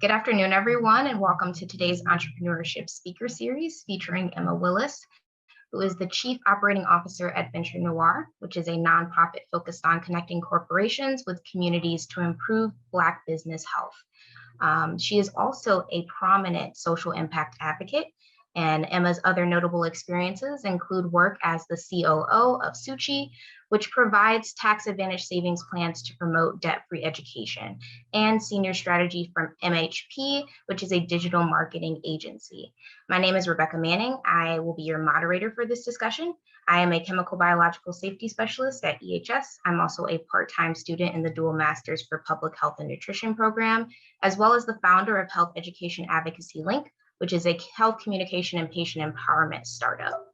Good afternoon, everyone, and welcome to today's Entrepreneurship Speaker Series featuring Emma Willis, who is the Chief Operating Officer at Venture Noire, which is a nonprofit focused on connecting corporations with communities to improve Black business health. She is also a prominent social impact advocate, and Emma's other notable experiences include work as the COO of Suchi, which provides tax advantage savings plans to promote debt-free education, and senior strategy from MHP, which is a digital marketing agency. My name is Rebecca Manning. I will be your moderator for this discussion. I am a chemical biological safety specialist at EHS. I'm also a part-time student in the Dual Masters for Public Health and Nutrition program, as well as the founder of Health Education Advocacy Link, which is a health communication and patient empowerment startup.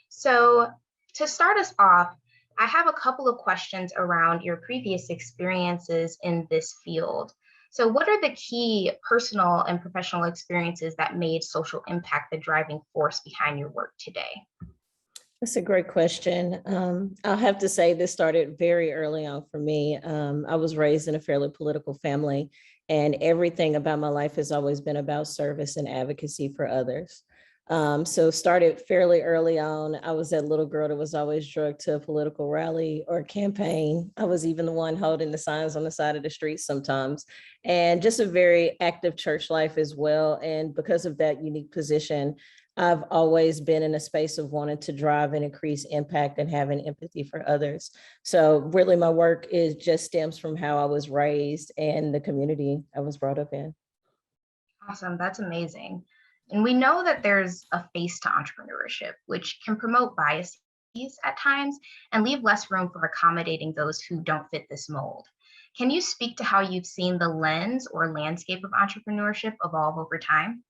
So to start us off, I have a couple of questions around your previous experiences in this field. So what are the key personal and professional experiences that made social impact the driving force behind your work today? That's a great question. I'll have to say this started very early on for me. I was raised in a fairly political family, and everything about my life has always been about service and advocacy for others. So started fairly early on. I was that little girl that was always drugged to a political rally or campaign. I was even the one holding the signs on the side of the street sometimes, and just a very active church life as well. And because of that unique position, I've always been in a space of wanting to drive and increase impact and having empathy for others. So really my work just stems from how I was raised and the community I was brought up in. Awesome, that's amazing. And we know that there's a face to entrepreneurship, which can promote biases at times and leave less room for accommodating those who don't fit this mold. Can you speak to how you've seen the lens or landscape of entrepreneurship evolve over time?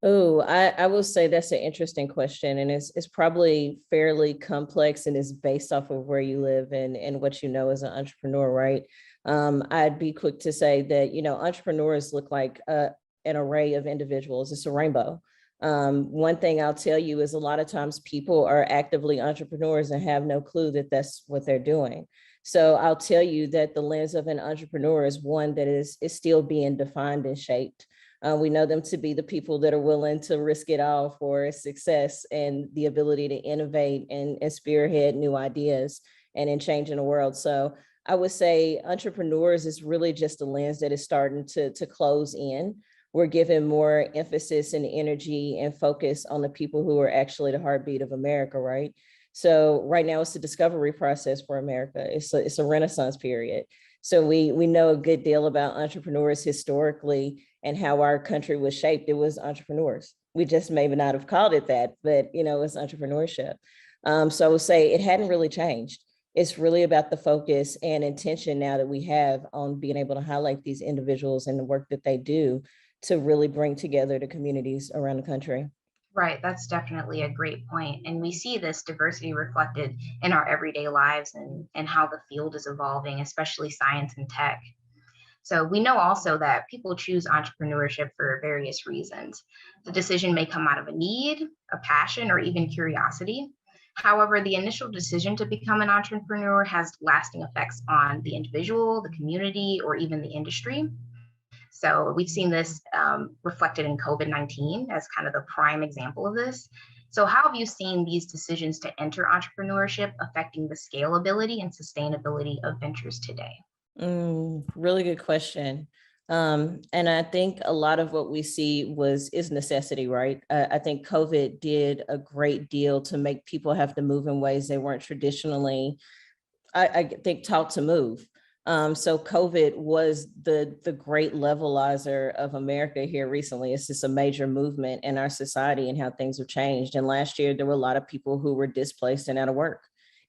Oh, I will say that's an interesting question, and it's probably fairly complex and is based off of where you live and what you know as an entrepreneur, right? I'd be quick to say that, entrepreneurs look like an array of individuals. It's a rainbow. One thing I'll tell you is a lot of times people are actively entrepreneurs and have no clue that that's what they're doing. So I'll tell you that the lens of an entrepreneur is one that is still being defined and shaped. We know them to be the people that are willing to risk it all for success and the ability to innovate and spearhead new ideas and in changing the world. So I would say entrepreneurs is really just a lens that is starting to close in. We're giving more emphasis and energy and focus on the people who are actually the heartbeat of America, right? So right now it's the discovery process for America. It's a renaissance period. So we know a good deal about entrepreneurs historically and how our country was shaped. It was entrepreneurs. We just maybe not have called it that, but it's entrepreneurship. So I would say it hadn't really changed. It's really about the focus and intention now that we have on being able to highlight these individuals and the work that they do to really bring together the communities around the country. Right, that's definitely a great point. And we see this diversity reflected in our everyday lives and how the field is evolving, especially science and tech. So we know also that people choose entrepreneurship for various reasons. The decision may come out of a need, a passion, or even curiosity. However, the initial decision to become an entrepreneur has lasting effects on the individual, the community, or even the industry. So we've seen this reflected in COVID-19 as kind of the prime example of this. So how have you seen these decisions to enter entrepreneurship affecting the scalability and sustainability of ventures today? Really good question. And I think a lot of what we see is necessity, right? I think COVID did a great deal to make people have to move in ways they weren't traditionally, I think, taught to move. So COVID was the great levelizer of America here recently. It's just a major movement in our society and how things have changed. And last year, there were a lot of people who were displaced and out of work.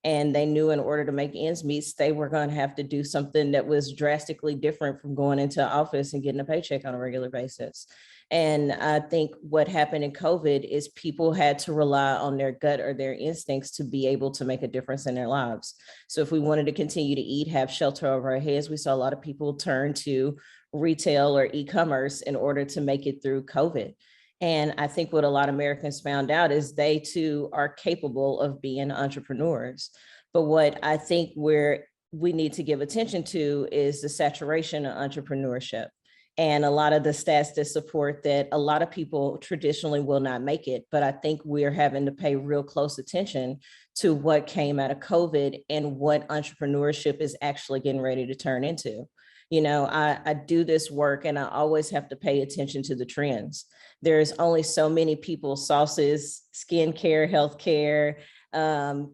And they knew in order to make ends meet, they were going to have to do something that was drastically different from going into office and getting a paycheck on a regular basis. And I think what happened in COVID is people had to rely on their gut or their instincts to be able to make a difference in their lives. So if we wanted to continue to eat, have shelter over our heads, we saw a lot of people turn to retail or e-commerce in order to make it through COVID. And I think what a lot of Americans found out is they too are capable of being entrepreneurs. But what I think we need to give attention to is the saturation of entrepreneurship. And a lot of the stats that support that, a lot of people traditionally will not make it. But I think we're having to pay real close attention to what came out of COVID and what entrepreneurship is actually getting ready to turn into. I do this work and I always have to pay attention to the trends. There's only so many people, sauces, skincare, healthcare,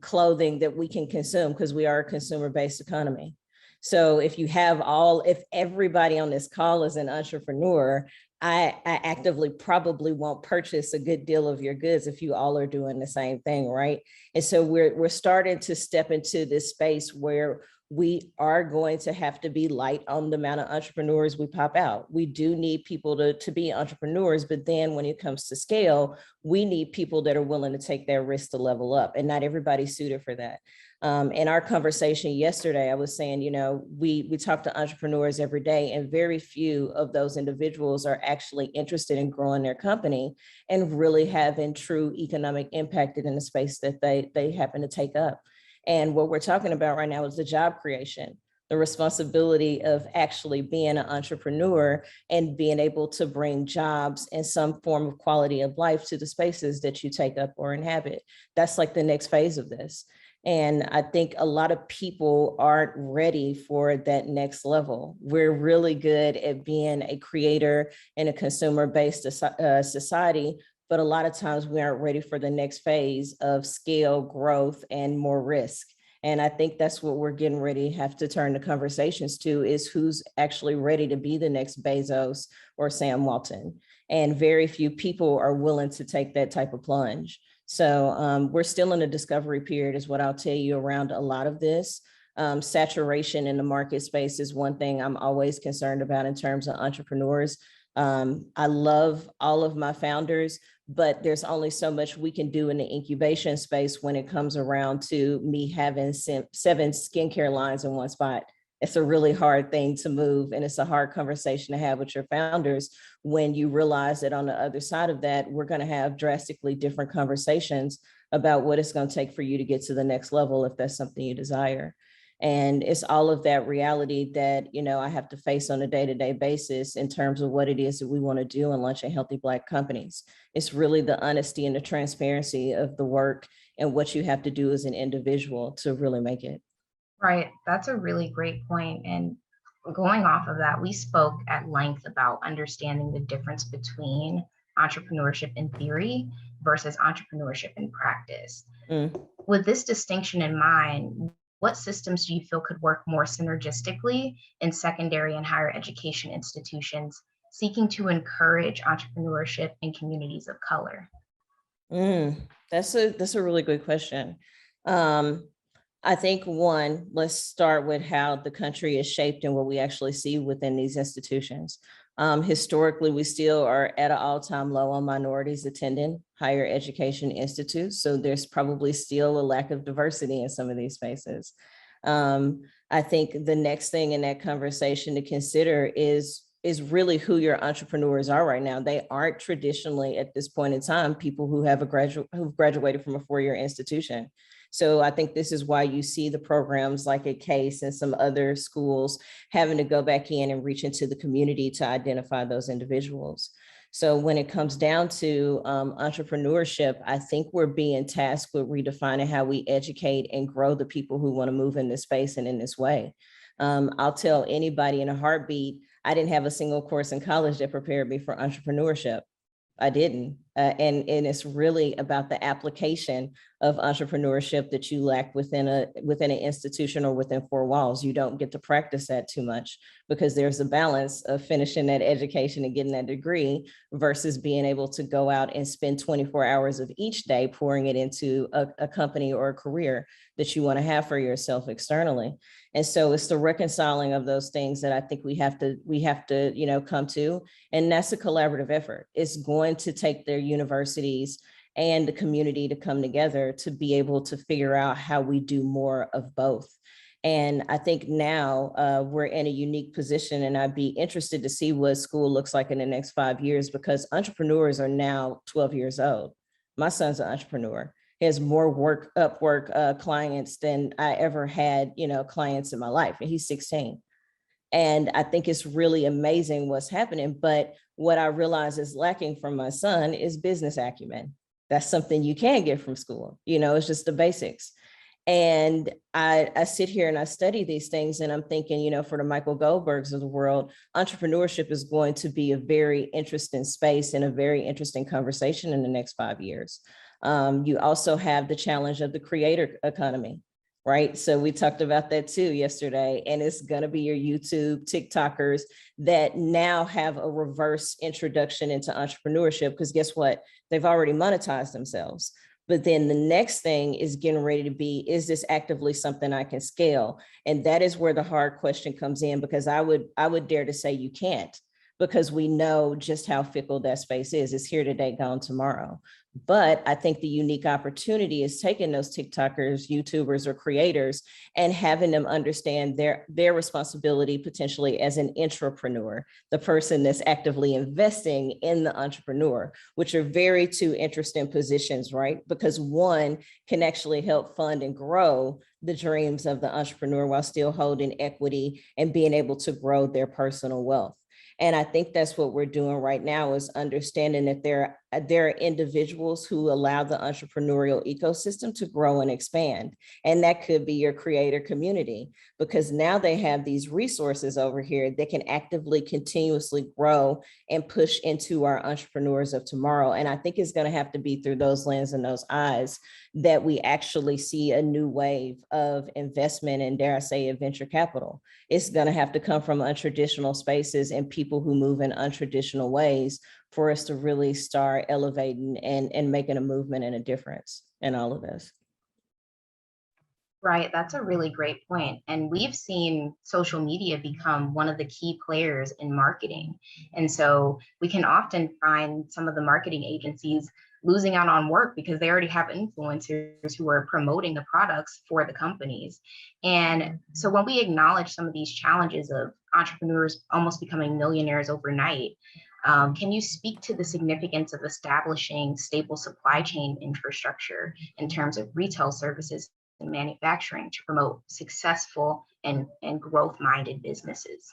clothing that we can consume because we are a consumer-based economy. So if everybody on this call is an entrepreneur, I actively probably won't purchase a good deal of your goods if you all are doing the same thing, right? And so we're starting to step into this space where we are going to have to be light on the amount of entrepreneurs we pop out. We do need people to be entrepreneurs, but then when it comes to scale, we need people that are willing to take that risk to level up, and not everybody's suited for that. In our conversation yesterday, I was saying, we talk to entrepreneurs every day, and very few of those individuals are actually interested in growing their company and really having true economic impact in the space that they happen to take up. And what we're talking about right now is the job creation, the responsibility of actually being an entrepreneur and being able to bring jobs and some form of quality of life to the spaces that you take up or inhabit. That's like the next phase of this. And I think a lot of people aren't ready for that next level. We're really good at being a creator in a consumer-based society, but a lot of times we aren't ready for the next phase of scale, growth, and more risk. And I think that's what we're getting ready to have to turn the conversations to, is who's actually ready to be the next Bezos or Sam Walton. And very few people are willing to take that type of plunge. So we're still in a discovery period is what I'll tell you around a lot of this. Saturation in the market space is one thing I'm always concerned about in terms of entrepreneurs. I love all of my founders, but there's only so much we can do in the incubation space when it comes around to me having 7 skincare lines in one spot. It's a really hard thing to move, and it's a hard conversation to have with your founders when you realize that on the other side of that, we're going to have drastically different conversations about what it's going to take for you to get to the next level if that's something you desire. And it's all of that reality that, I have to face on a day-to-day basis in terms of what it is that we want to do in launching healthy Black companies. It's really the honesty and the transparency of the work and what you have to do as an individual to really make it. Right. That's a really great point. And going off of that, we spoke at length about understanding the difference between entrepreneurship in theory versus entrepreneurship in practice. With this distinction in mind, what systems do you feel could work more synergistically in secondary and higher education institutions seeking to encourage entrepreneurship in communities of color? That's a really good question. I think one, let's start with how the country is shaped and what we actually see within these institutions. Historically, we still are at an all-time low on minorities attending higher education institutes. So there's probably still a lack of diversity in some of these spaces. I think the next thing in that conversation to consider is really who your entrepreneurs are right now. They aren't traditionally at this point in time people who have who've graduated from a 4-year institution. So I think this is why you see the programs like at CASE and some other schools having to go back in and reach into the community to identify those individuals. So when it comes down to entrepreneurship, I think we're being tasked with redefining how we educate and grow the people who want to move in this space and in this way. I'll tell anybody in a heartbeat, I didn't have a single course in college that prepared me for entrepreneurship. I didn't. And it's really about the application of entrepreneurship that you lack within an institution or within 4 walls. You don't get to practice that too much because there's a balance of finishing that education and getting that degree versus being able to go out and spend 24 hours of each day pouring it into a company or a career that you want to have for yourself externally. And so it's the reconciling of those things that I think we have to come to. And that's a collaborative effort. It's going to take their universities and the community to come together to be able to figure out how we do more of both. And I think now we're in a unique position, and I'd be interested to see what school looks like in the next 5 years, because entrepreneurs are now 12 years old. My son's an entrepreneur. He has more Upwork clients than I ever had, clients in my life, and he's 16. And I think it's really amazing what's happening. But what I realize is lacking from my son is business acumen. That's something you can get from school. It's just the basics. And I sit here and I study these things and I'm thinking, for the Michael Goldbergs of the world, entrepreneurship is going to be a very interesting space and a very interesting conversation in the next 5 years. You also have the challenge of the creator economy, right? So we talked about that too yesterday, and it's going to be your YouTube, TikTokers that now have a reverse introduction into entrepreneurship, because guess what? They've already monetized themselves. But then the next thing is getting ready to be, is this actively something I can scale? And that is where the hard question comes in, because I would dare to say you can't, because we know just how fickle that space is. It's here today, gone tomorrow. But I think the unique opportunity is taking those TikTokers, YouTubers, or creators and having them understand their responsibility potentially as an intrapreneur, the person that's actively investing in the entrepreneur, which are very two interesting positions, right? Because one can actually help fund and grow the dreams of the entrepreneur while still holding equity and being able to grow their personal wealth. And I think that's what we're doing right now, is understanding that there are individuals who allow the entrepreneurial ecosystem to grow and expand. And that could be your creator community, because now they have these resources over here that can actively, continuously grow and push into our entrepreneurs of tomorrow. And I think it's going to have to be through those lenses and those eyes that we actually see a new wave of investment and, dare I say, venture capital. It's going to have to come from untraditional spaces and people who move in untraditional ways for us to really start elevating and making a movement and a difference in all of this. Right, that's a really great point. And we've seen social media become one of the key players in marketing. And so we can often find some of the marketing agencies losing out on work because they already have influencers who are promoting the products for the companies. And so when we acknowledge some of these challenges of entrepreneurs almost becoming millionaires overnight, can you speak to the significance of establishing stable supply chain infrastructure in terms of retail services and manufacturing to promote successful and growth-minded businesses?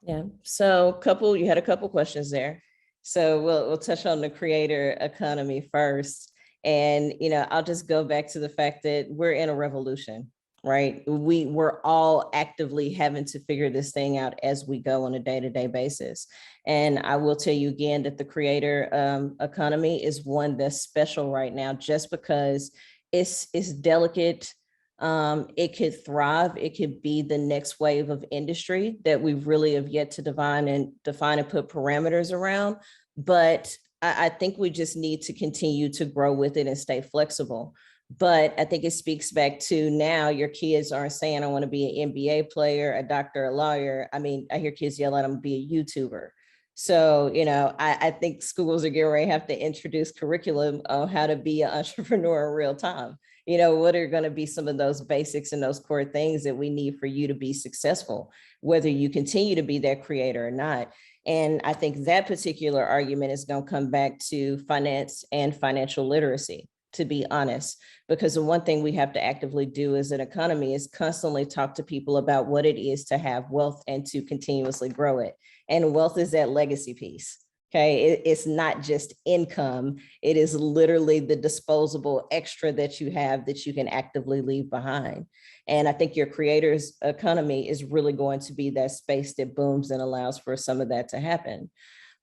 Yeah, so you had a couple questions there. So we'll touch on the creator economy first. And, I'll just go back to the fact that we're in a revolution, right? We're all actively having to figure this thing out as we go on a day-to-day basis. And I will tell you again that the creator economy is one that's special right now, just because it's delicate. It could thrive. It could be the next wave of industry that we really have yet to define and put parameters around. But I think we just need to continue to grow with it and stay flexible. But I think it speaks back to, now your kids aren't saying, I want to be an NBA player, a doctor, a lawyer. I mean, I hear kids yell at them, be a YouTuber. So, I think schools are getting ready to have to introduce curriculum on how to be an entrepreneur in real time. What are going to be some of those basics and those core things that we need for you to be successful, whether you continue to be that creator or not. And I think that particular argument is going to come back to finance and financial literacy, to be honest, because the one thing we have to actively do as an economy is constantly talk to people about what it is to have wealth and to continuously grow it. And wealth is that legacy piece. Okay, it's not just income. It is literally the disposable extra that you have that you can actively leave behind. And I think your creator's economy is really going to be that space that booms and allows for some of that to happen.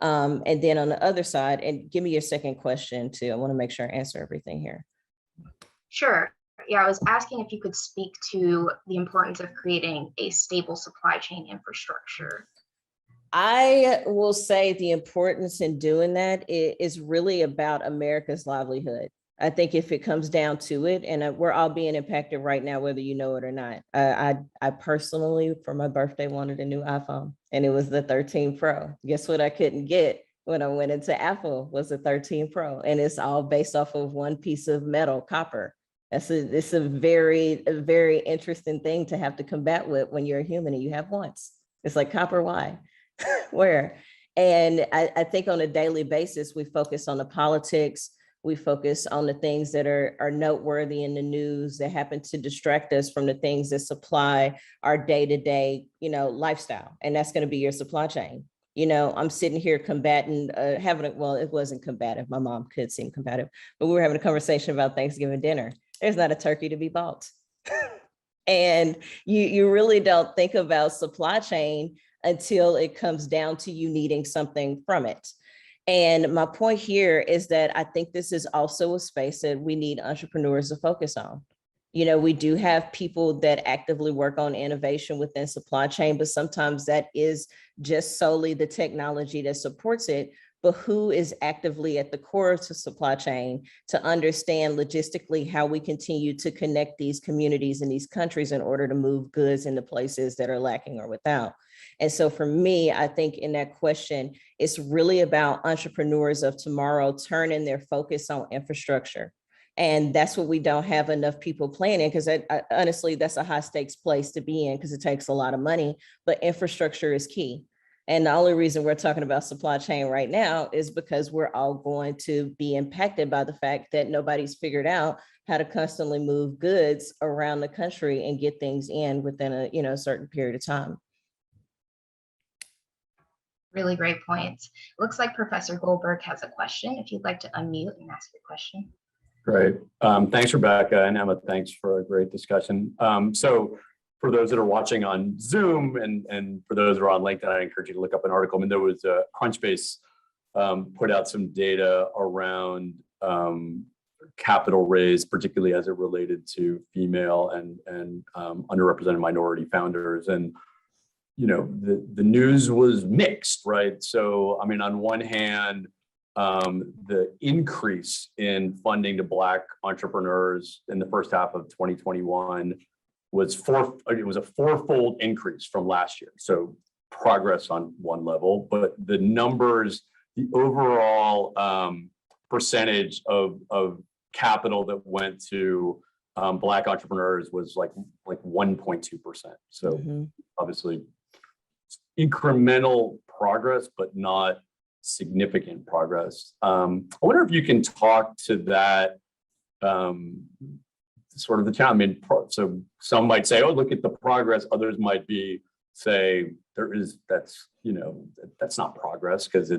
And then on the other side, and give me your second question too. I want to make sure I answer everything here. Sure. Yeah, I was asking if you could speak to the importance of creating a stable supply chain infrastructure. I will say the importance in doing that is really about America's livelihood. I think if it comes down to it, and we're all being impacted right now, whether you know it or not. I personally, for my birthday, wanted a new iPhone, and it was the 13 Pro. Guess what I couldn't get when I went into Apple was the 13 Pro, and it's all based off of one piece of metal, copper. It's a very interesting thing to have to combat with when you're a human and you have once. It's like, copper, why? Where? And I think on a daily basis, we focus on the politics, We focus on the things that are noteworthy in the news that happen to distract us from the things that supply our day-to-day, lifestyle. And that's going to be your supply chain. I'm sitting here combating, it wasn't combative. My mom could seem combative, but we were having a conversation about Thanksgiving dinner. There's not a turkey to be bought. And you really don't think about supply chain until it comes down to you needing something from it. And my point here is that I think this is also a space that we need entrepreneurs to focus on. We do have people that actively work on innovation within supply chain, but sometimes that is just solely the technology that supports it. But who is actively at the core of the supply chain to understand logistically how we continue to connect these communities and these countries in order to move goods into places that are lacking or without? And so for me, I think in that question, it's really about entrepreneurs of tomorrow turning their focus on infrastructure. And that's what we don't have enough people planning, because honestly, that's a high stakes place to be in because it takes a lot of money, but infrastructure is key. And the only reason we're talking about supply chain right now is because we're all going to be impacted by the fact that nobody's figured out how to constantly move goods around the country and get things in within a certain period of time. Really great points. Looks like Professor Goldberg has a question. If you'd like to unmute and ask your question. Great. Thanks, Rebecca, and Emma, thanks for a great discussion. So for those that are watching on Zoom and for those that are on LinkedIn, I encourage you to look up an article. I mean, there was a Crunchbase put out some data around capital raise, particularly as it related to female and underrepresented minority founders. And the news was mixed, right? So, I mean, on one hand, the increase in funding to Black entrepreneurs in the first half of 2021 was a fourfold increase from last year. So progress on one level, but the numbers, the overall percentage of capital that went to Black entrepreneurs was like 1.2%. So obviously incremental progress, but not significant progress. I wonder if you can talk to that sort of the challenge. I mean, so some might say, "Oh, look at the progress." Others might say, that's not progress because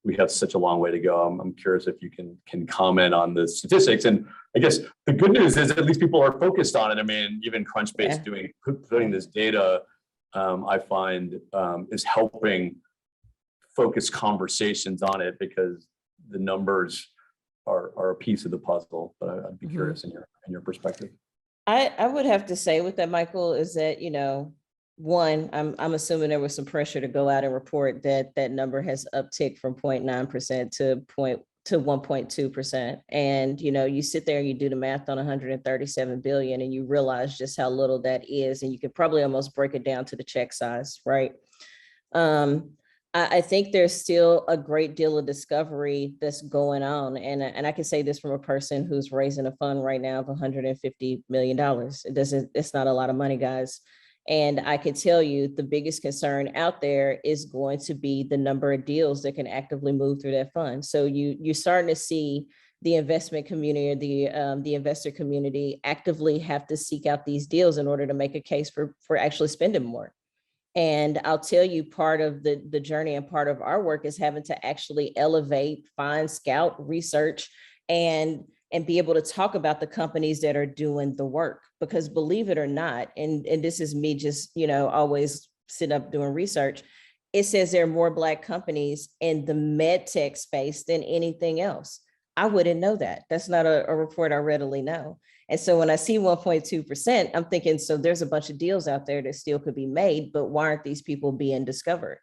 we have such a long way to go. I'm curious if you can comment on the statistics. And I guess the good news is at least people are focused on it. I mean, even Crunchbase putting this data, I find is helping focus conversations on it because the numbers are a piece of the puzzle. But I'd be curious in your perspective. I would have to say with that, Michael, is that one, I'm assuming there was some pressure to go out and report that number has upticked from 0.9% to 1.2%. And you sit there and you do the math on 137 billion and you realize just how little that is, and you could probably almost break it down to the check size, right? I think there's still a great deal of discovery that's going on. And I can say this from a person who's raising a fund right now of $150 million. It's not a lot of money, guys. And I can tell you the biggest concern out there is going to be the number of deals that can actively move through that fund. So you're starting to see the investment community, the investor community actively have to seek out these deals in order to make a case for actually spending more. And I'll tell you, part of the journey and part of our work is having to actually elevate, find, scout, research, and be able to talk about the companies that are doing the work. Because believe it or not, and this is me just, always sitting up doing research, it says there are more Black companies in the med tech space than anything else. I wouldn't know that. That's not a report I readily know. And so when I see 1.2%, I'm thinking, so there's a bunch of deals out there that still could be made, but why aren't these people being discovered?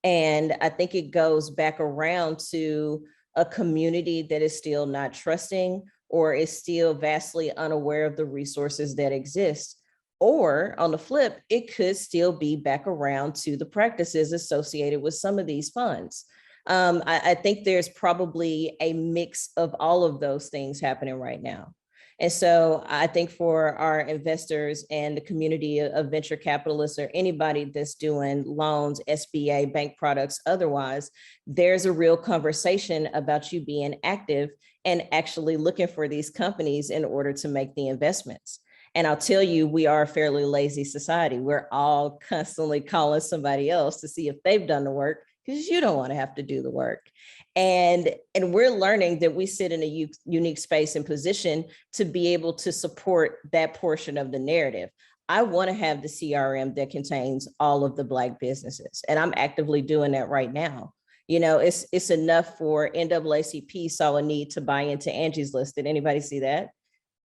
And I think it goes back around to a community that is still not trusting or is still vastly unaware of the resources that exist. Or on the flip, it could still be back around to the practices associated with some of these funds. I think there's probably a mix of all of those things happening right now. And so I think for our investors and the community of venture capitalists or anybody that's doing loans, SBA, bank products, otherwise, there's a real conversation about you being active and actually looking for these companies in order to make the investments. And I'll tell you, we are a fairly lazy society. We're all constantly calling somebody else to see if they've done the work because you don't want to have to do the work. And we're learning that we sit in a unique space and position to be able to support that portion of the narrative. I want to have the CRM that contains all of the Black businesses, and I'm actively doing that right now. You know, it's enough for NAACP saw a need to buy into Angie's List. Did anybody see that?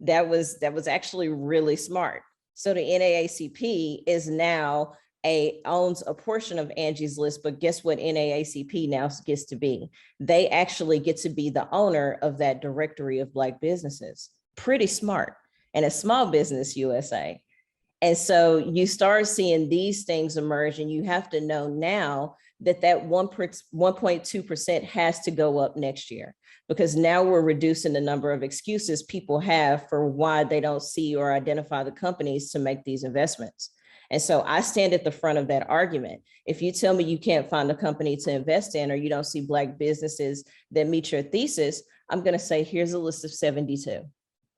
That was actually really smart. So the NAACP is now owns a portion of Angie's List, but guess what NAACP now gets to be? They actually get to be the owner of that directory of Black businesses. Pretty smart. And a Small Business USA. And so you start seeing these things emerge, and you have to know now that 1.2% has to go up next year, because now we're reducing the number of excuses people have for why they don't see or identify the companies to make these investments. And so I stand at the front of that argument. If you tell me you can't find a company to invest in, or you don't see Black businesses that meet your thesis, I'm going to say, here's a list of 72.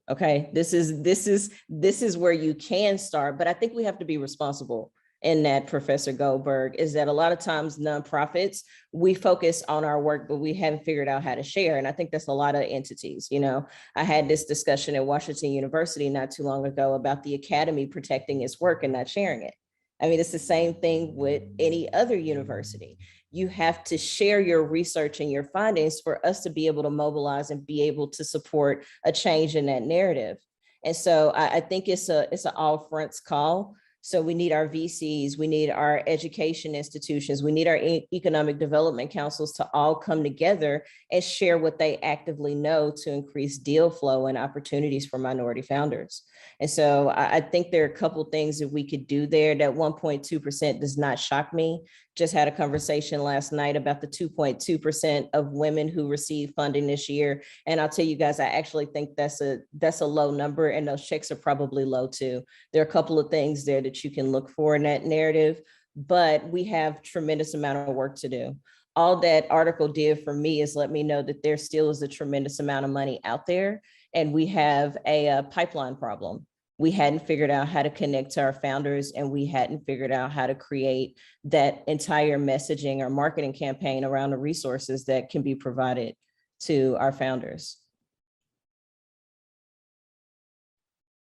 Okay, this is where you can start, but I think we have to be responsible in that, Professor Goldberg, is that a lot of times nonprofits, we focus on our work, but we haven't figured out how to share. And I think that's a lot of entities. You know, I had this discussion at Washington University not too long ago about the academy protecting its work and not sharing it. I mean, it's the same thing with any other university. You have to share your research and your findings for us to be able to mobilize and be able to support a change in that narrative. And so I think it's an all fronts call. So we need our VCs, we need our education institutions, we need our economic development councils to all come together and share what they actively know to increase deal flow and opportunities for minority founders. And so I think there are a couple of things that we could do there. That 1.2% does not shock me. Just had a conversation last night about the 2.2% of women who receive funding this year. And I'll tell you guys, I actually think that's a low number, and those checks are probably low too. There are a couple of things there that you can look for in that narrative, but we have tremendous amount of work to do. All that article did for me is let me know that there still is a tremendous amount of money out there, and we have a pipeline problem. We hadn't figured out how to connect to our founders, and we hadn't figured out how to create that entire messaging or marketing campaign around the resources that can be provided to our founders.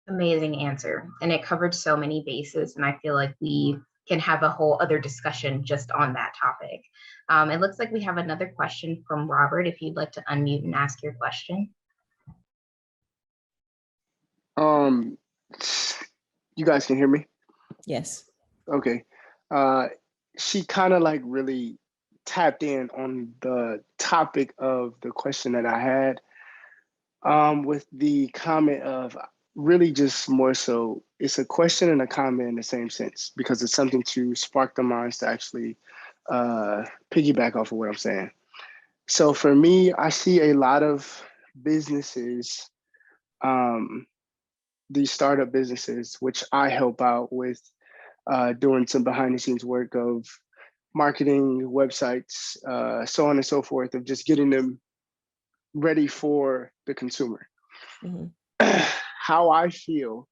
Amazing answer. And it covered so many bases. And I feel like we can have a whole other discussion just on that topic. It looks like we have another question from Robert, if you'd like to unmute and ask your question. You guys can hear me? Yes. Okay. She kind of like really tapped in on the topic of the question that I had, with the comment of really just more so, it's a question and a comment in the same sense, because it's something to spark the minds to actually piggyback off of what I'm saying. So for me, I see a lot of businesses, these startup businesses, which I help out with doing some behind the scenes work of marketing, websites, so on and so forth, of just getting them ready for the consumer. Mm-hmm. How I feel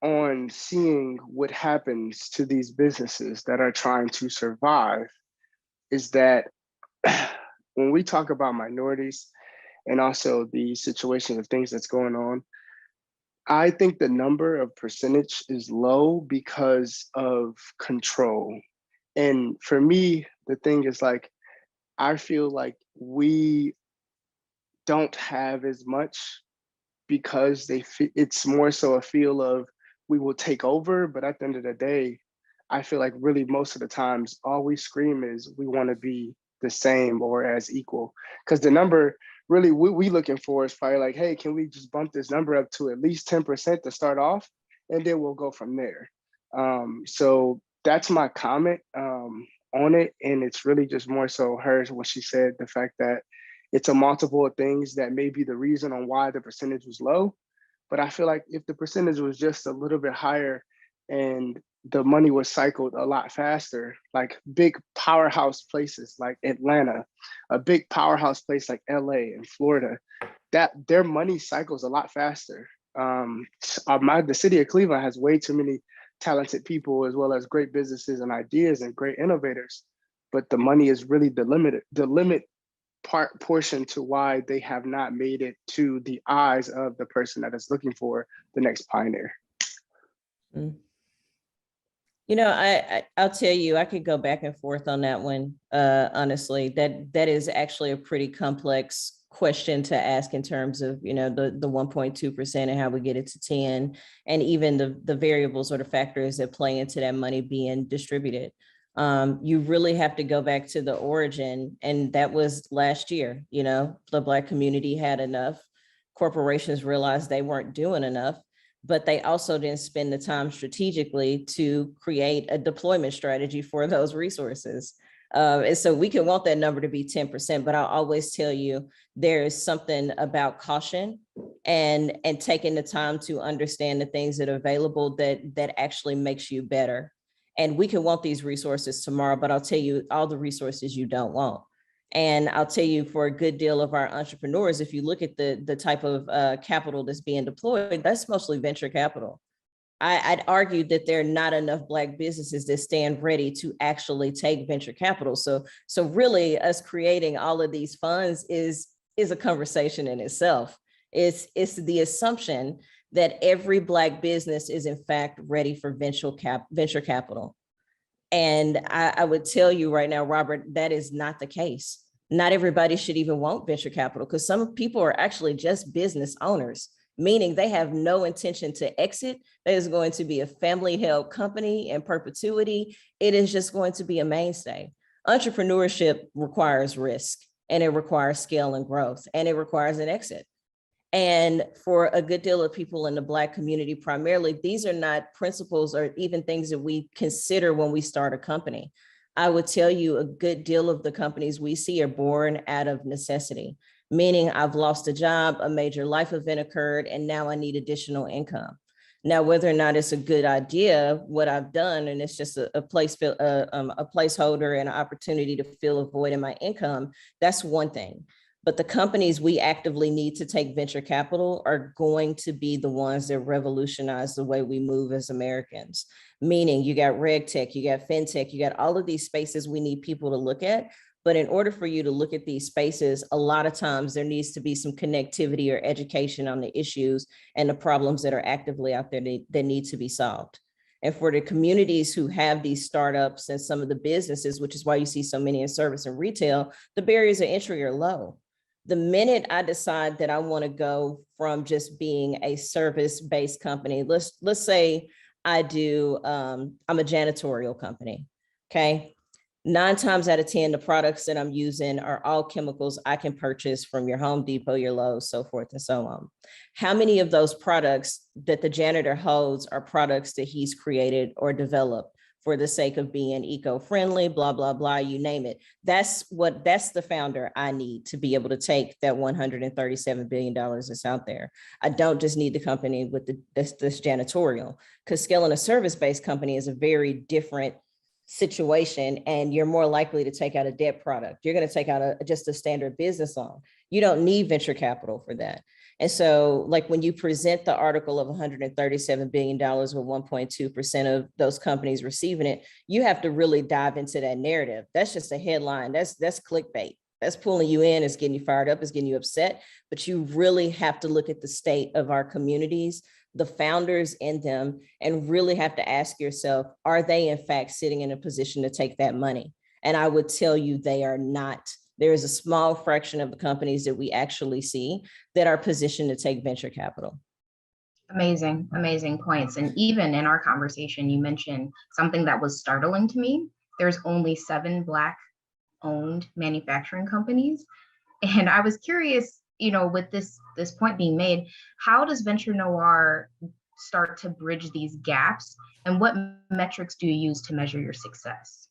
on seeing what happens to these businesses that are trying to survive is that when we talk about minorities and also the situation of things that's going on, I think the number of percentage is low because of control. And for me, the thing is like, I feel like we don't have as much because it's more so a feel of we will take over. But at the end of the day, I feel like really most of the times, all we scream is we want to be the same or as equal. Because the number really we looking for is probably like, hey, can we just bump this number up to at least 10% to start off? And then we'll go from there. So that's my comment on it. And it's really just more so hers, what she said, the fact that it's a multiple of things that may be the reason on why the percentage was low. But I feel like if the percentage was just a little bit higher and the money was cycled a lot faster, like big powerhouse places like Atlanta, a big powerhouse place like LA and Florida, that their money cycles a lot faster. The city of Cleveland has way too many talented people, as well as great businesses and ideas and great innovators, but the money is really the portion to why they have not made it to the eyes of the person that is looking for the next pioneer. You know, I'll tell you, I could go back and forth on that one. Honestly, that is actually a pretty complex question to ask in terms of, you know, the 1.2% and how we get it to 10, and even the variables or the factors that play into that money being distributed. You really have to go back to the origin, and that was last year. You know, the Black community had enough. Corporations realized they weren't doing enough, but they also didn't spend the time strategically to create a deployment strategy for those resources. And so we can want that number to be 10%, but I'll always tell you, there is something about caution and taking the time to understand the things that are available that actually makes you better. And we can want these resources tomorrow, but I'll tell you all the resources you don't want. And I'll tell you, for a good deal of our entrepreneurs, if you look at the type of capital that's being deployed, that's mostly venture capital. I'd argue that there are not enough Black businesses that stand ready to actually take venture capital. So really, us creating all of these funds is a conversation in itself. It's the assumption that every Black business is in fact ready for venture capital. And I would tell you right now, Robert, that is not the case. Not everybody should even want venture capital, because some people are actually just business owners, meaning they have no intention to exit. That is going to be a family-held company in perpetuity. It is just going to be a mainstay. Entrepreneurship requires risk, and it requires scale and growth, and it requires an exit. And for a good deal of people in the Black community, primarily, these are not principles or even things that we consider when we start a company. I would tell you, a good deal of the companies we see are born out of necessity, meaning I've lost a job, a major life event occurred, and now I need additional income. Now, whether or not it's a good idea, what I've done, and it's just a placeholder and an opportunity to fill a void in my income, that's one thing. But the companies we actively need to take venture capital are going to be the ones that revolutionize the way we move as Americans. Meaning, you got reg tech, you got fintech, you got all of these spaces we need people to look at. But in order for you to look at these spaces, a lot of times there needs to be some connectivity or education on the issues and the problems that are actively out there that need to be solved. And for the communities who have these startups and some of the businesses, which is why you see so many in service and retail, the barriers of entry are low. The minute I decide that I want to go from just being a service-based company, let's say I do, I'm a janitorial company, okay? 9 times out of 10, the products that I'm using are all chemicals I can purchase from your Home Depot, your Lowe's, so forth and so on. How many of those products that the janitor holds are products that he's created or developed for the sake of being eco-friendly, blah, blah, blah, you name it? That's the founder I need to be able to take that $137 billion that's out there. I don't just need the company with this janitorial, because scaling a service-based company is a very different situation, and you're more likely to take out a debt product. You're going to take out just a standard business loan. You don't need venture capital for that. And so, like, when you present the article of $137 billion with 1.2% of those companies receiving it, you have to really dive into that narrative. That's just a headline. That's clickbait. That's pulling you in. It's getting you fired up. It's getting you upset. But you really have to look at the state of our communities, the founders in them, and really have to ask yourself, are they in fact sitting in a position to take that money? And I would tell you they are not. There is a small fraction of the companies that we actually see that are positioned to take venture capital. Amazing, amazing points. And even in our conversation, you mentioned something that was startling to me. There's only 7 Black-owned manufacturing companies. And I was curious, you know, with this point being made, how does Venture Noire start to bridge these gaps? And what metrics do you use to measure your success?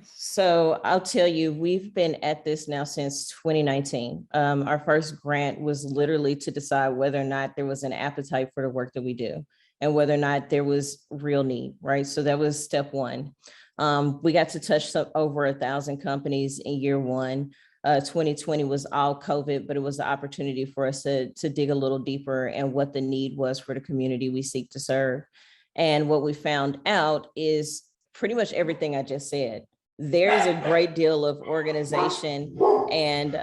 So I'll tell you, we've been at this now since 2019. Our first grant was literally to decide whether or not there was an appetite for the work that we do and whether or not there was real need, right? So that was step one. We got to touch over 1,000 companies in year one. 2020 was all COVID, but it was the opportunity for us to dig a little deeper and what the need was for the community we seek to serve. And what we found out is pretty much everything I just said. There's a great deal of organization and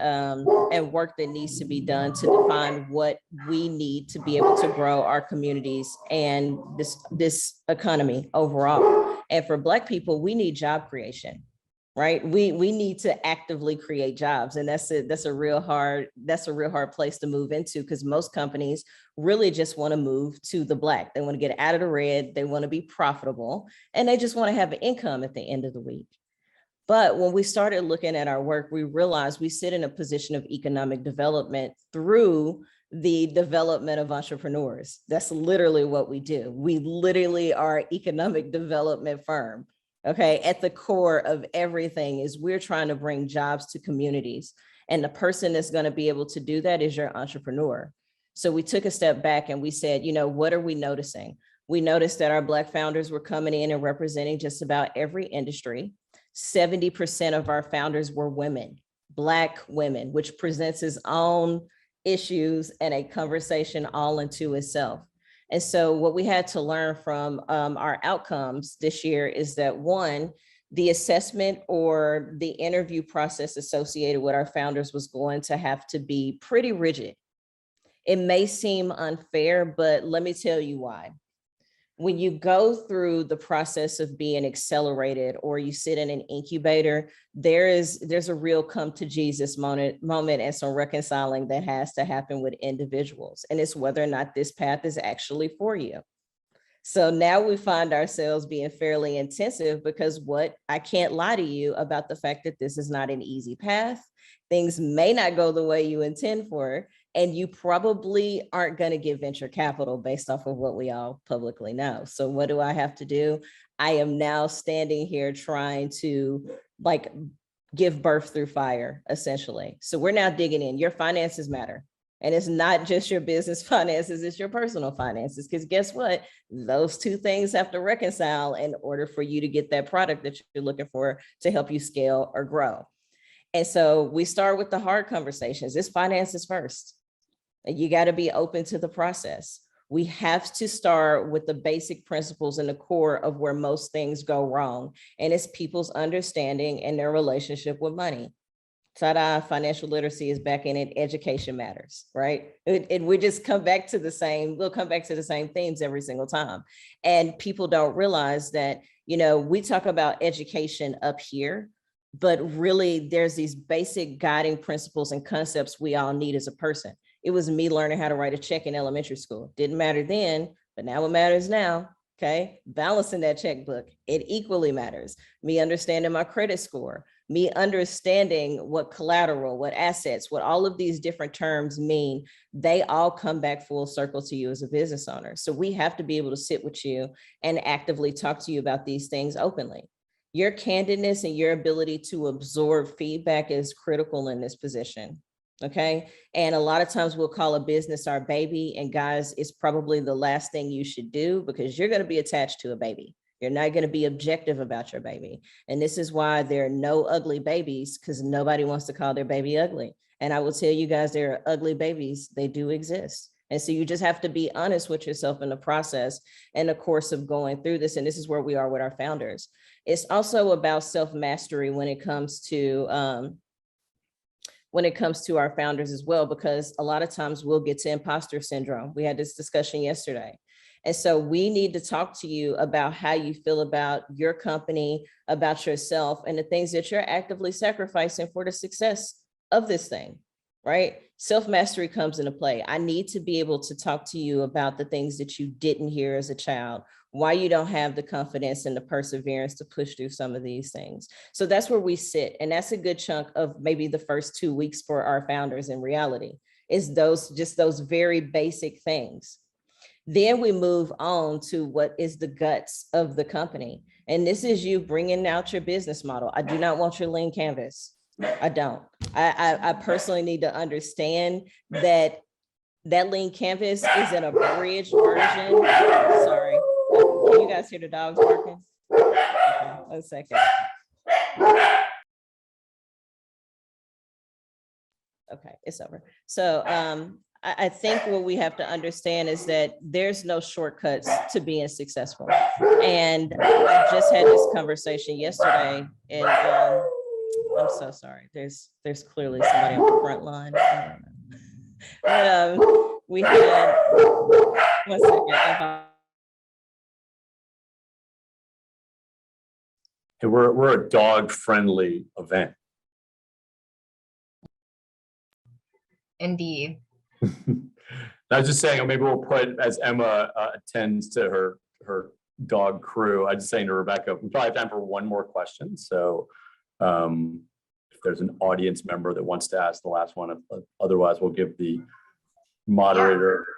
work that needs to be done to define what we need to be able to grow our communities and this economy overall. And for Black people, we need job creation, right? We need to actively create jobs, and that's a real hard place to move into, because most companies really just want to move to the Black. They want to get out of the red, they want to be profitable, and they just want to have an income at the end of the week. But when we started looking at our work, we realized we sit in a position of economic development through the development of entrepreneurs. That's literally what we do. We literally are an economic development firm. Okay, at the core of everything is we're trying to bring jobs to communities. And the person that's going to be able to do that is your entrepreneur. So we took a step back and we said, what are we noticing? We noticed that our Black founders were coming in and representing just about every industry. 70% of our founders were women, Black women, which presents its own issues and a conversation all into itself. And so what we had to learn from our outcomes this year is that, one, the assessment or the interview process associated with our founders was going to have to be pretty rigid. It may seem unfair, but let me tell you why. When you go through the process of being accelerated or you sit in an incubator, there's a real come to Jesus moment and some reconciling that has to happen with individuals. And it's whether or not this path is actually for you. So now we find ourselves being fairly intensive because I can't lie to you about the fact that this is not an easy path. Things may not go the way you intend for, and you probably aren't going to get venture capital based off of what we all publicly know. So what do I have to do? I am now standing here trying to give birth through fire, essentially. So we're now digging in. Your finances matter. And it's not just your business finances, it's your personal finances. Because guess what? Those two things have to reconcile in order for you to get that product that you're looking for to help you scale or grow. And so we start with the hard conversations. It's finances first. You got to be open to the process. We have to start with the basic principles and the core of where most things go wrong. And it's people's understanding and their relationship with money. Ta-da, financial literacy is back in it. Education matters, right? We just come back to the same, we'll come back to the same themes every single time. And people don't realize that, we talk about education up here, but really there's these basic guiding principles and concepts we all need as a person. It was me learning how to write a check in elementary school. Didn't matter then, but now it matters now. Okay, balancing that checkbook, it equally matters. Me understanding my credit score, me understanding what collateral, what assets, what all of these different terms mean, they all come back full circle to you as a business owner. So we have to be able to sit with you and actively talk to you about these things openly. Your candidness and your ability to absorb feedback is critical in this position. Okay. And a lot of times we'll call a business our baby, and guys, it's probably the last thing you should do because you're going to be attached to a baby. You're not going to be objective about your baby. And this is why there are no ugly babies, because nobody wants to call their baby ugly. And I will tell you guys, there are ugly babies. They do exist. And so you just have to be honest with yourself in the process and the course of going through this. And this is where we are with our founders. It's also about self-mastery when it comes to our founders as well, because a lot of times we'll get to imposter syndrome. We had this discussion yesterday. And so we need to talk to you about how you feel about your company, about yourself, and the things that you're actively sacrificing for the success of this thing, right? Self-mastery comes into play. I need to be able to talk to you about the things that you didn't hear as a child, why you don't have the confidence and the perseverance to push through some of these things. So that's where we sit. And that's a good chunk of maybe the first 2 weeks for our founders in reality, is those very basic things. Then we move on to what is the guts of the company. And this is you bringing out your business model. I do not want your lean canvas. I don't. I personally need to understand that lean canvas is an abridged version. Sorry. Can you guys hear the dogs barking? Okay, 1 second. Okay, it's over. So I think what we have to understand is that there's no shortcuts to being successful. And I just had this conversation yesterday, and I'm so sorry. There's clearly somebody on the front line. I don't know. But we had 1 second. Hey, we're a dog-friendly event. Indeed. I was just saying, maybe we'll put, as Emma attends to her dog crew, I was just saying to Rebecca, we probably have time for one more question. So if there's an audience member that wants to ask the last one, otherwise we'll give the moderator. Yeah.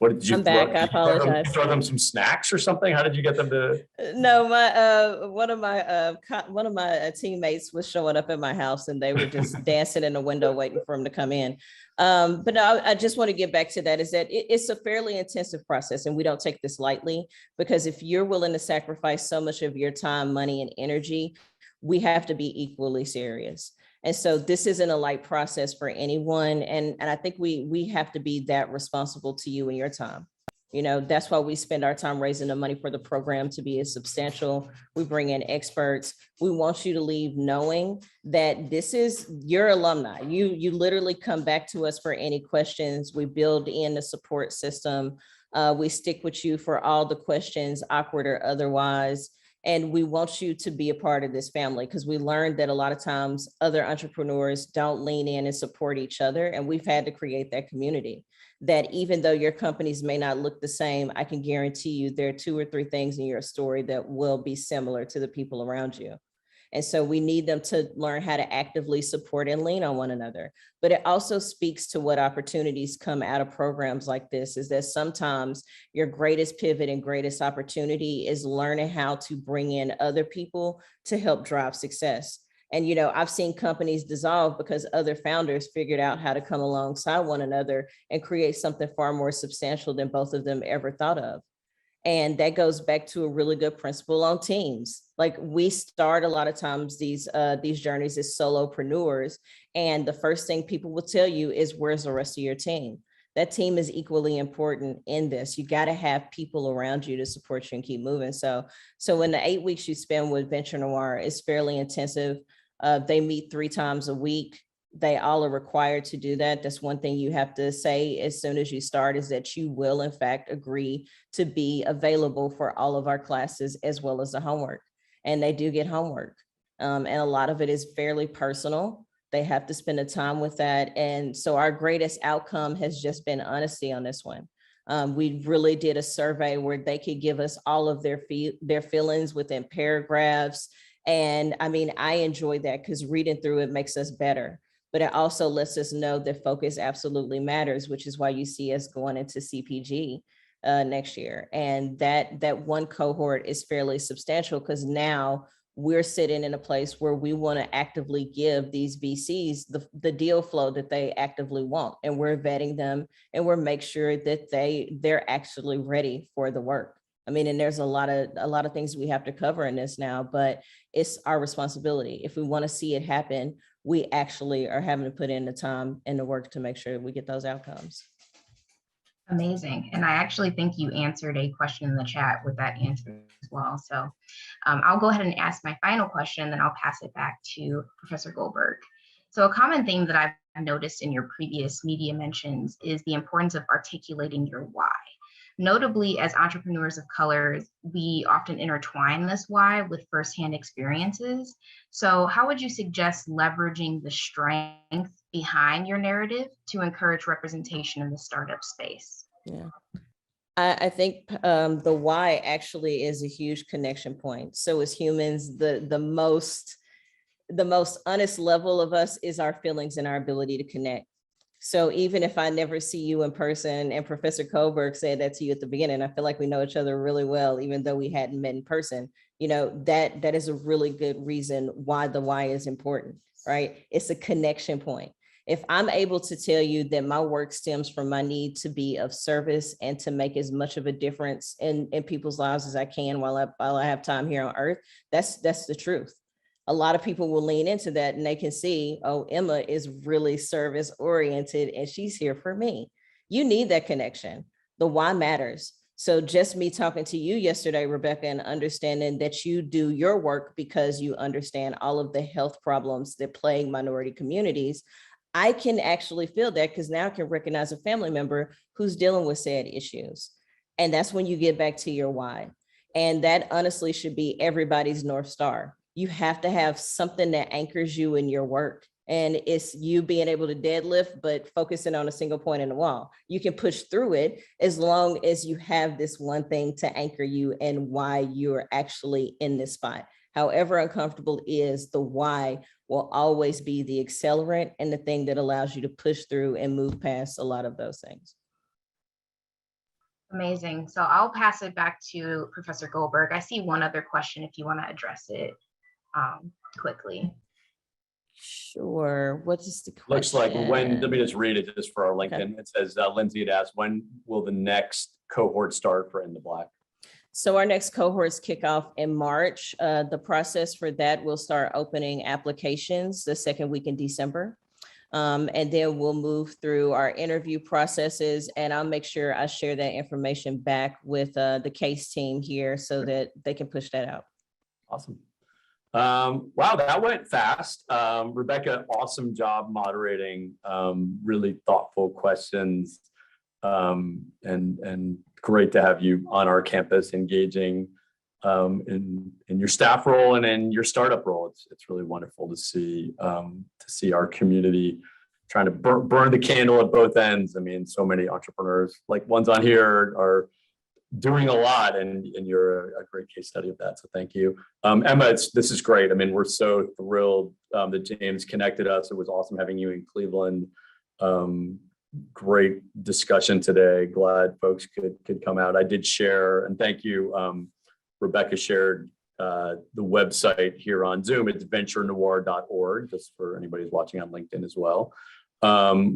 What did you I'm back. I apologize. Throw them some snacks or something? How did you get them to? No, my one of my teammates was showing up at my house, and they were just dancing in the window waiting for him to come in. But no, I just want to get back to that. Is that it's a fairly intensive process, and we don't take this lightly, because if you're willing to sacrifice so much of your time, money, and energy, we have to be equally serious. And so this isn't a light process for anyone. And I think we have to be that responsible to you and your time. You know, that's why we spend our time raising the money for the program to be as substantial. We bring in experts. We want you to leave knowing that this is your alumni. You literally come back to us for any questions. We build in the support system. We stick with you for all the questions, awkward or otherwise. And we want you to be a part of this family, because we learned that a lot of times other entrepreneurs don't lean in and support each other. And we've had to create that community that even though your companies may not look the same, I can guarantee you there are 2 or 3 things in your story that will be similar to the people around you. And so we need them to learn how to actively support and lean on one another. But it also speaks to what opportunities come out of programs like this, is that sometimes your greatest pivot and greatest opportunity is learning how to bring in other people to help drive success. And, you know, I've seen companies dissolve because other founders figured out how to come alongside one another and create something far more substantial than both of them ever thought of. And that goes back to a really good principle on teams. Like, we start a lot of times these journeys as solopreneurs, and the first thing people will tell you is, where's the rest of your team? That team is equally important in this. You got to have people around you to support you and keep moving. So in the 8 weeks you spend with Venture Noire, it's fairly intensive. They meet 3 times a week. They all are required to do that. That's one thing you have to say as soon as you start, is that you will in fact agree to be available for all of our classes as well as the homework. And they do get homework. And a lot of it is fairly personal. They have to spend the time with that. And so our greatest outcome has just been honesty on this one. We really did a survey where they could give us all of their feelings within paragraphs. And I mean, I enjoy that because reading through it makes us better. But it also lets us know that focus absolutely matters, which is why you see us going into CPG next year. And that one cohort is fairly substantial, because now we're sitting in a place where we want to actively give these VCs the deal flow that they actively want. And we're vetting them, and we're make sure that they're actually ready for the work. I mean, and there's a lot of things we have to cover in this now, but it's our responsibility. If we want to see it happen, we actually are having to put in the time and the work to make sure we get those outcomes. Amazing. And I actually think you answered a question in the chat with that answer as well. So I'll go ahead and ask my final question, then I'll pass it back to Professor Goldberg. So a common theme that I've noticed in your previous media mentions is the importance of articulating your why. Notably, as entrepreneurs of color, we often intertwine this why with firsthand experiences. So how would you suggest leveraging the strength behind your narrative to encourage representation in the startup space? Yeah, I think the why actually is a huge connection point. So as humans, the most honest level of us is our feelings and our ability to connect. So even if I never see you in person, and Professor Kohlberg said that to you at the beginning, I feel like we know each other really well, even though we hadn't met in person, that is a really good reason why the why is important, right? It's a connection point. If I'm able to tell you that my work stems from my need to be of service and to make as much of a difference in people's lives as I can while I have time here on earth, that's the truth. A lot of people will lean into that and they can see, oh, Emma is really service oriented and she's here for me. You need that connection. The why matters. So just me talking to you yesterday, Rebecca, and understanding that you do your work because you understand all of the health problems that plague minority communities, I can actually feel that because now I can recognize a family member who's dealing with said issues. And that's when you get back to your why. And that honestly should be everybody's North Star. You have to have something that anchors you in your work. And it's you being able to deadlift, but focusing on a single point in the wall. You can push through it as long as you have this one thing to anchor you and why you're actually in this spot. However uncomfortable it is, the why will always be the accelerant and the thing that allows you to push through and move past a lot of those things. Amazing. So I'll pass it back to Professor Goldberg. I see one other question if you want to address it quickly. Sure. What is the question? Looks like when, let me just read it just for our LinkedIn. Okay. It says, Lindsay had asked, when will the next cohort start for In the Black? So our next cohorts kick off in March. The process for that will start opening applications the second week in December. And then we'll move through our interview processes, and I'll make sure I share that information back with the case team here so that they can push that out. Awesome. Wow, that went fast. Rebecca, awesome job moderating, really thoughtful questions, and great to have you on our campus engaging in your staff role and in your startup role. It's really wonderful to see our community trying to burn the candle at both ends. I mean, so many entrepreneurs, like ones on here, are doing a lot, and you're a great case study of that. So thank you. Emma, this is great. I mean, we're so thrilled that James connected us. It was awesome having you in Cleveland. Great discussion today. Glad folks could come out. I did share, and thank you. Rebecca shared the website here on Zoom. It's venturenoire.org, just for anybody who's watching on LinkedIn as well.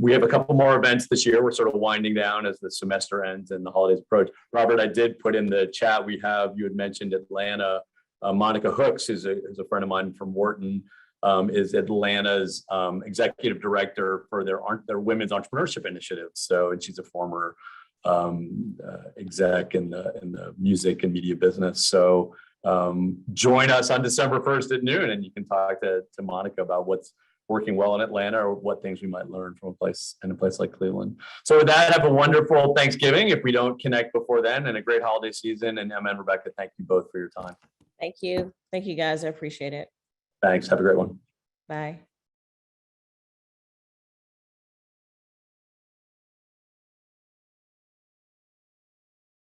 We have a couple more events this year. We're sort of winding down as the semester ends and the holidays approach. Robert, I did put in the chat, you had mentioned Atlanta. Monica Hooks is a friend of mine from Wharton, is Atlanta's executive director for their women's entrepreneurship initiative. So, and she's a former exec in the music and media business. So join us on December 1st at noon, and you can talk to Monica about what's working well in Atlanta or what things we might learn from a place like Cleveland. So with that, have a wonderful Thanksgiving if we don't connect before then, and a great holiday season. And Emma and Rebecca, thank you both for your time. Thank you. Thank you guys. I appreciate it. Thanks. Have a great one. Bye.